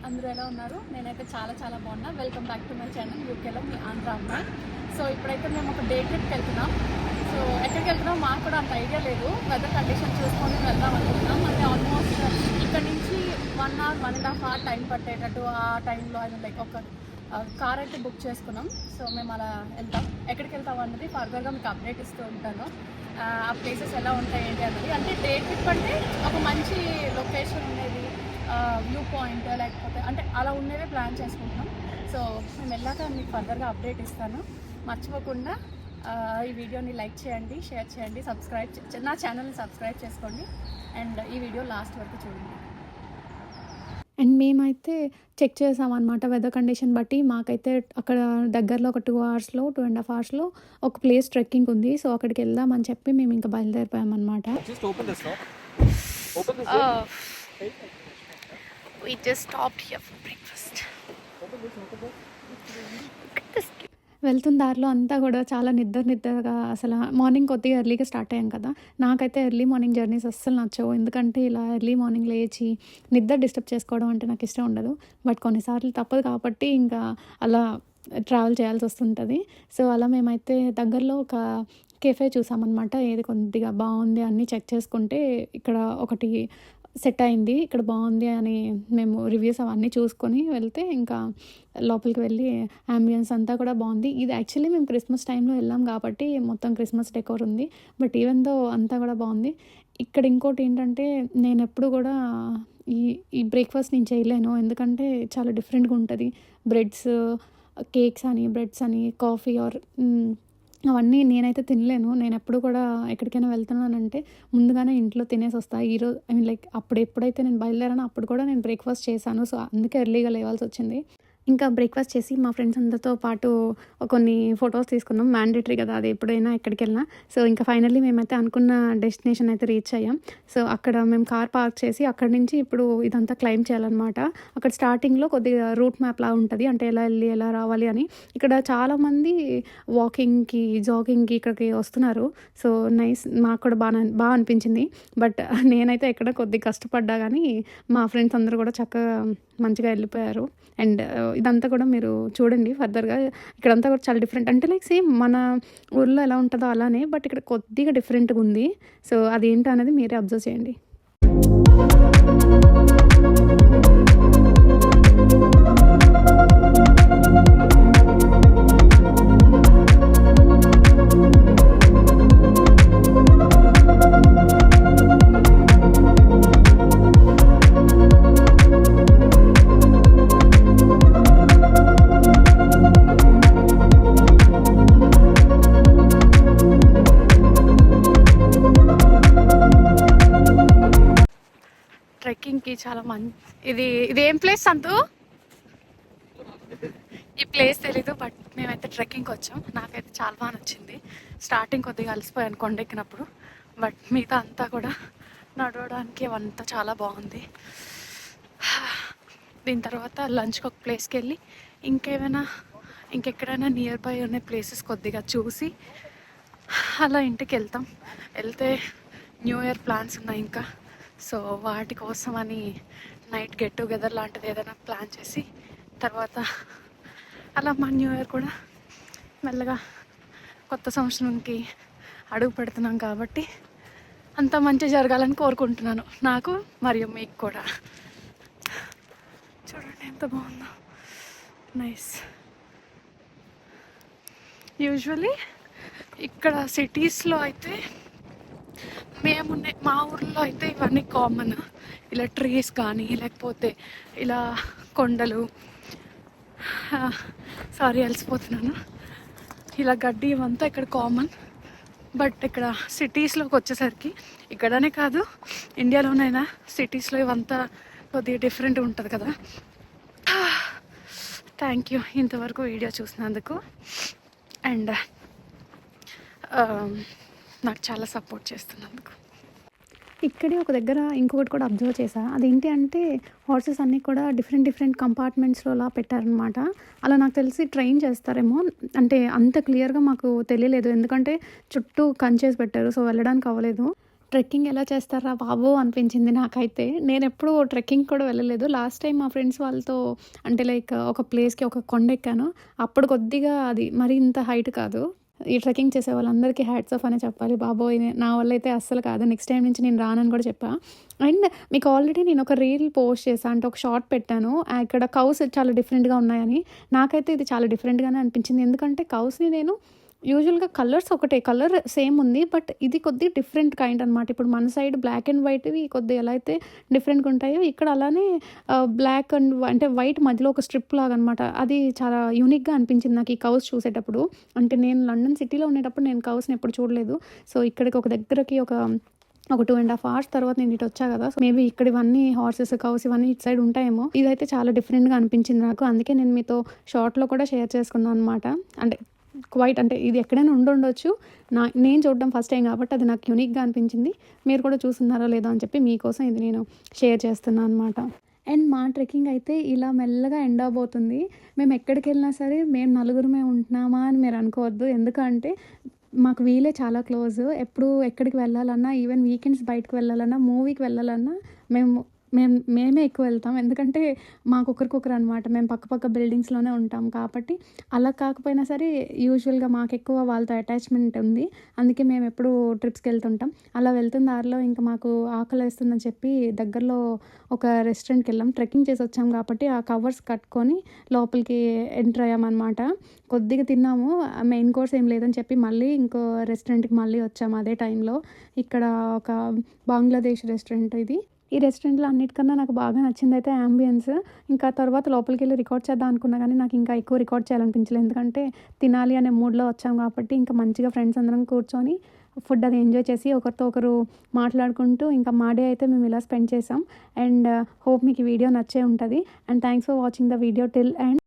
అందరూ ఎలా ఉన్నారు? నేనైతే చాలా చాలా బాగున్నా. Welcome back to my channel యూకేలో మీ ఆంధ్ర అమ్మాయి. సో ఇప్పుడైతే మేము ఒక డే ట్రిప్కి వెళ్తున్నాం. సో ఎక్కడికి వెళ్తున్నాం మాకు కూడా అంత ఐడియా లేదు. వెదర్ కండిషన్ చూసుకొని వెళ్దాం అనుకుంటున్నాం. అంటే ఆల్మోస్ట్ ఇక్కడ నుంచి 1 hour 1.5 hour టైం పట్టేటట్టు ఆ టైంలో లైక్ ఒక కార్ అయితే బుక్ చేసుకున్నాం. సో మేము అలా వెళ్తాం. ఎక్కడికి వెళ్తాం అన్నది ఫర్దర్గా మీకు అప్డేట్ ఇస్తూ ఉంటాను. ఆ ప్లేసెస్ ఎలా ఉంటాయి ఏంటి అన్నది. అంటే డే ట్రిప్ అంటే ఒక మంచి లొకేషన్ ఉండేది, వ్యూ పాయింట్ లేకపోతే అంటే అలా ఉండేవే ప్లాన్ చేసుకుంటున్నాం. సో మేము వెళ్ళాక మీకు ఫర్దర్గా అప్డేట్ ఇస్తాను. మర్చిపోకుండా ఈ వీడియోని లైక్ చేయండి, షేర్ చేయండి, నా ఛానల్ని సబ్స్క్రైబ్ చేసుకోండి అండ్ ఈ వీడియో లాస్ట్ వరకు చూడండి. అండ్ మేమైతే చెక్ చేసామన్నమాట వెదర్ కండిషన్ బట్టి. మాకైతే అక్కడ దగ్గరలో ఒక 2 hours, 2.5 hours ఒక ప్లేస్ ట్రెక్కింగ్ ఉంది. సో అక్కడికి వెళ్దామని చెప్పి మేము ఇంకా బయలుదేరిపోయామన్నమాట. We just stopped here for breakfast. వెళ్తున్న దారిలో అంతా కూడా చాలా నిద్రగా అసలు మార్నింగ్ కొద్దిగా ఎర్లీగా స్టార్ట్ అయ్యాం కదా. నాకైతే ఎర్లీ మార్నింగ్ జర్నీస్ అస్సలు నచ్చవు. ఎందుకంటే ఇలా ఎర్లీ మార్నింగ్ లేచి నిద్ర డిస్టర్బ్ చేసుకోవడం అంటే నాకు ఇష్టం ఉండదు. బట్ కొన్నిసార్లు తప్పదు కాబట్టి ఇంకా అలా ట్రావెల్ చేయాల్సి వస్తుంటుంది. సో అలా మేమైతే దగ్గరలో ఒక కెఫే చూసామన్నమాట. ఏది కొద్దిగా బాగుంది అన్నీ చెక్ చేసుకుంటే ఇక్కడ ఒకటి సెట్ అయింది, ఇక్కడ బాగుంది అని మేము రివ్యూస్ అవన్నీ చూసుకొని వెళ్తే ఇంకా లోపలికి వెళ్ళి అంబియన్స్ అంతా కూడా బాగుంది. ఇది యాక్చువల్లీ మేము క్రిస్మస్ టైంలో వెళ్ళాం కాబట్టి మొత్తం క్రిస్మస్ డెకోర్ ఉంది. బట్ ఈవెన్ దో అంతా కూడా బాగుంది. ఇక్కడ ఇంకోటి ఏంటంటే నేను ఎప్పుడు కూడా ఈ బ్రేక్ఫాస్ట్ నేను చేయలేను. ఎందుకంటే చాలా డిఫరెంట్గా ఉంటుంది. కేక్స్ అని బ్రెడ్స్ అని కాఫీ అవన్నీ నేనైతే తినలేను. నేను ఎప్పుడు కూడా ఎక్కడికైనా వెళ్తున్నానంటే ముందుగానే ఇంట్లో తినేసి వస్తాను. ఈరోజు లైక్ ఎప్పుడైతే నేను బయలుదేరానో అప్పుడు కూడా నేను బ్రేక్ఫాస్ట్ చేశాను. సో అందుకే ఎర్లీగా లేవాల్సి వచ్చింది. ఇంకా బ్రేక్ఫాస్ట్ చేసి మా ఫ్రెండ్స్ అందరితో పాటు కొన్ని ఫొటోస్ తీసుకున్నాం. మ్యాండేటరీ కదా అది ఎప్పుడైనా ఎక్కడికి వెళ్ళినా. సో ఇంకా ఫైనల్లీ మేమైతే అనుకున్న డెస్టినేషన్ అయితే రీచ్ అయ్యాం. సో అక్కడ మేము కార్ పార్క్ చేసి అక్కడి నుంచి ఇప్పుడు ఇదంతా క్లైమ్ చేయాలన్నమాట. అక్కడ స్టార్టింగ్లో కొద్దిగా రూట్ మ్యాప్ లా ఉంటుంది, అంటే ఎలా వెళ్ళి ఎలా రావాలి అని. ఇక్కడ చాలామంది వాకింగ్కి జాగింగ్కి ఇక్కడికి వస్తున్నారు. సో నైస్, మాకు కూడా బాగా అనిపించింది. బట్ నేనైతే ఎక్కడ కొద్దిగా కష్టపడ్డా కానీ మా ఫ్రెండ్స్ అందరూ కూడా చక్కగా మంచిగా వెళ్ళిపోయారు. అండ్ ఇదంతా కూడా మీరు చూడండి ఫర్దర్గా. ఇక్కడంతా కూడా చాలా డిఫరెంట్, అంటే లైక్ సేమ్ మన ఊర్లో ఎలా ఉంటుందో అలానే, బట్ ఇక్కడ కొద్దిగా డిఫరెంట్గా ఉంది. సో అదేంటో అనేది మీరే అబ్జర్వ్ చేయండి. ట్రెక్కింగ్కి చాలా ఇదేం ప్లేస్ సంతు? ఈ ప్లేస్ తెలీదు, బట్ మేమైతే ట్రెక్కింగ్కి వచ్చాం. నాకైతే చాలా బాగా నచ్చింది. స్టార్టింగ్ కొద్దిగా అలసిపోయాను కొండెక్కినప్పుడు, బట్ మిగతా అంతా కూడా నడవడానికి అవంతా చాలా బాగుంది. దీని తర్వాత లంచ్కి ఒక ప్లేస్కి వెళ్ళి ఇంకెక్కడైనా నియర్ బై ఉన్న ప్లేసెస్ కొద్దిగా చూసి అలా ఇంటికి వెళ్తే న్యూ ఇయర్ ప్లాన్స్ ఉన్నాయి ఇంకా. సో వాటి కోసమని నైట్ గెట్ టుగెదర్ లాంటిది ఏదైనా ప్లాన్ చేసి తర్వాత అలా మా న్యూ ఇయర్ కూడా మెల్లగా కొత్త సంవత్సరంకి అడుగు పెడుతున్నాం కాబట్టి అంత మంచి జరగాలని కోరుకుంటున్నాను, నాకు మరియు మీకు కూడా. చూడండి ఎంత బాగుందో, నైస్. యూజువలీ ఇక్కడ సిటీస్లో అయితే మా ఊర్లో అయితే ఇవన్నీ కామన్. ఇలా ట్రీస్ కానీ లేకపోతే ఇలా కొండలు, అలసిపోతున్నాను, ఇలా గడ్డి ఇవంతా ఇక్కడ కామన్. బట్ ఇక్కడ సిటీస్లోకి వచ్చేసరికి, ఇక్కడనే కాదు ఇండియాలోనైనా సిటీస్లో ఇవంతా కొద్దిగా డిఫరెంట్ ఉంటుంది కదా. థ్యాంక్ యూ ఇంతవరకు వీడియో చూసినందుకు. అండ్ నాకు చాలా సపోర్ట్ చేస్తున్నందుకు. ఇక్కడే ఒక దగ్గర ఇంకొకటి కూడా అబ్జర్వ్ చేశా. అదేంటి అంటే హార్సెస్ అన్నీ కూడా డిఫరెంట్ కంపార్ట్మెంట్స్లో అలా పెట్టారనమాట. అలా నాకు తెలిసి ట్రైన్ చేస్తారేమో, అంటే అంత క్లియర్గా మాకు తెలియలేదు ఎందుకంటే చుట్టూ కంచేసి పెట్టారు. సో వెళ్ళడానికి అవ్వలేదు. ట్రెక్కింగ్ ఎలా చేస్తారా బాబు అనిపించింది నాకైతే. నేనెప్పుడూ ట్రెక్కింగ్ కూడా వెళ్ళలేదు. లాస్ట్ టైమ్ మా ఫ్రెండ్స్ వాళ్ళతో అంటే లైక్ ఒక ప్లేస్‌కి ఒక కొండెక్కాను. అప్పుడు కొద్దిగా అది మరీ ఇంత హైట్ కాదు. ఈ ట్రెక్కింగ్ చేసే వాళ్ళందరికీ హ్యాట్స్ ఆఫ్ అనే చెప్పాలి. బాబోయ్! నా వల్ల అయితే అస్సలు కాదు. నెక్స్ట్ టైమ్ నుంచి నేను రానని కూడా చెప్పా. అండ్ మీకు ఆల్రెడీ నేను ఒక రీల్ పోస్ట్ చేశా. అంటే ఒక షార్ట్ పెట్టాను. ఇక్కడ కౌస్ చాలా డిఫరెంట్‌గా ఉన్నాయని. నాకైతే ఇది చాలా డిఫరెంట్‌గానే అనిపించింది. ఎందుకంటే కౌస్‌ని నేను యూజువల్‌గా కలర్స్ ఒకటే. కలర్ సేమ్ ఉంది. బట్ ఇది కొద్దిగా డిఫరెంట్ కైండ్ అనమాట. ఇప్పుడు మన సైడ్ బ్లాక్ అండ్ వైట్‌వి కొద్దిగా ఎలా అయితే డిఫరెంట్‌గా ఉంటాయో, ఇక్కడ అలానే బ్లాక్ అండ్ అంటే వైట్ మధ్యలో ఒక స్ట్రిప్ లాగా అనమాట. అది చాలా యూనిక్‌గా అనిపించింది నాకు ఈ కౌస్ చూసేటప్పుడు. అంటే నేను లండన్ సిటీలో ఉండేటప్పుడు నేను కౌస్‌ని ఎప్పుడు చూడలేదు. సో, ఇక్కడికి ఒక దగ్గరకి ఒక 2½ అవర్స్ తర్వాత నేను ఇటొచ్చా కదా! సో, మేబీ ఇక్కడ ఇవన్నీ హార్సెస్, కౌస్ ఇవన్నీ ఇటు సైడ్ ఉంటాయేమో. ఇదైతే చాలా డిఫరెంట్‌గా అనిపించింది నాకు. అందుకే నేను మీతో షార్ట్‌లో కూడా షేర్ చేసుకున్నాను అనమాట. అంటే క్వైట్ అంటే ఇది ఎక్కడైనా ఉండుండొచ్చు. నేను చూడడం ఫస్ట్ టైం కాబట్టి అది నాకు యూనిక్‌గా అనిపించింది. మీరు కూడా చూసున్నారో లేదో అని చెప్పి మీకోసం ఇది నేను షేర్ చేస్తున్నా అనమాట. అండ్ మా ట్రెక్కింగ్ అయితే ఇలా మెల్లగా ఎండ్ అవ్వబోతుంది. మేము ఎక్కడికెళ్ళినా సరే మేము నలుగురమే ఉంటున్నామా అని మీరు అనుకోవద్దు. ఎందుకంటే మాకు వీలే చాలా క్లోజ్. ఎప్పుడు ఎక్కడికి వెళ్ళాలన్నా, ఈవెన్ వీకెండ్స్ బయటకి వెళ్ళాలన్నా, మూవీకి వెళ్ళాలన్నా మేము మేమే ఎక్కువ వెళ్తాం. ఎందుకంటే మాకొకరికొకరు అనమాట. మేము పక్క బిల్డింగ్స్‌లోనే ఉంటాం కాబట్టి, అలా కాకపోయినా సరే యూజువల్‌గా మాకెక్కువ వాళ్ళతో అటాచ్‌మెంట్ ఉంది. అందుకే మేమెప్పుడూ ట్రిప్స్‌కెళ్తుంటాం. అలా వెళ్తున్న దారిలో ఇంక మాకు ఆకలేస్తుందని చెప్పి దగ్గరలో ఒక రెస్టారెంట్‌కెళ్ళాం. ట్రెక్కింగ్ చేసొచ్చాం కాబట్టి ఆ కవర్స్ కట్టుకొని లోపలికి ఎంటర్ అయ్యామనమాట. కొద్దిగా తిన్నాము. మెయిన్ కోర్స్ ఏం లేదని చెప్పి మళ్ళీ ఇంకో రెస్టారెంట్‌కి మళ్ళీ వచ్చాము అదే టైంలో. ఇక్కడ ఒక బంగ్లాదేశ్ రెస్టారెంట్ ఇది. ఈ రెస్టారెంట్‌లో అన్నిటికన్నా నాకు బాగా నచ్చిందయితే యాంబియన్స్. ఇంకా తర్వాత లోపలికెళ్ళి రికార్డ్ చేద్దాం అనుకున్నా గానీ, నాకు ఇంకా ఎక్కువ రికార్డ్ చేయాలనిపించలేదు. ఎందుకంటే తినాలి అనే మూడ్‌లో వచ్చాం కాబట్టి, ఇంకా మంచిగా ఫ్రెండ్స్ అందరం కూర్చొని ఫుడ్ అది ఎంజాయ్ చేసి ఒకరితో ఒకరు మాట్లాడుకుంటూ ఇంకా మా డే అయితే మేము ఇలా స్పెండ్ చేసాం. అండ్ హోప్ మీకు ఈ వీడియో నచ్చే ఉంటది. And thanks for watching the video till end.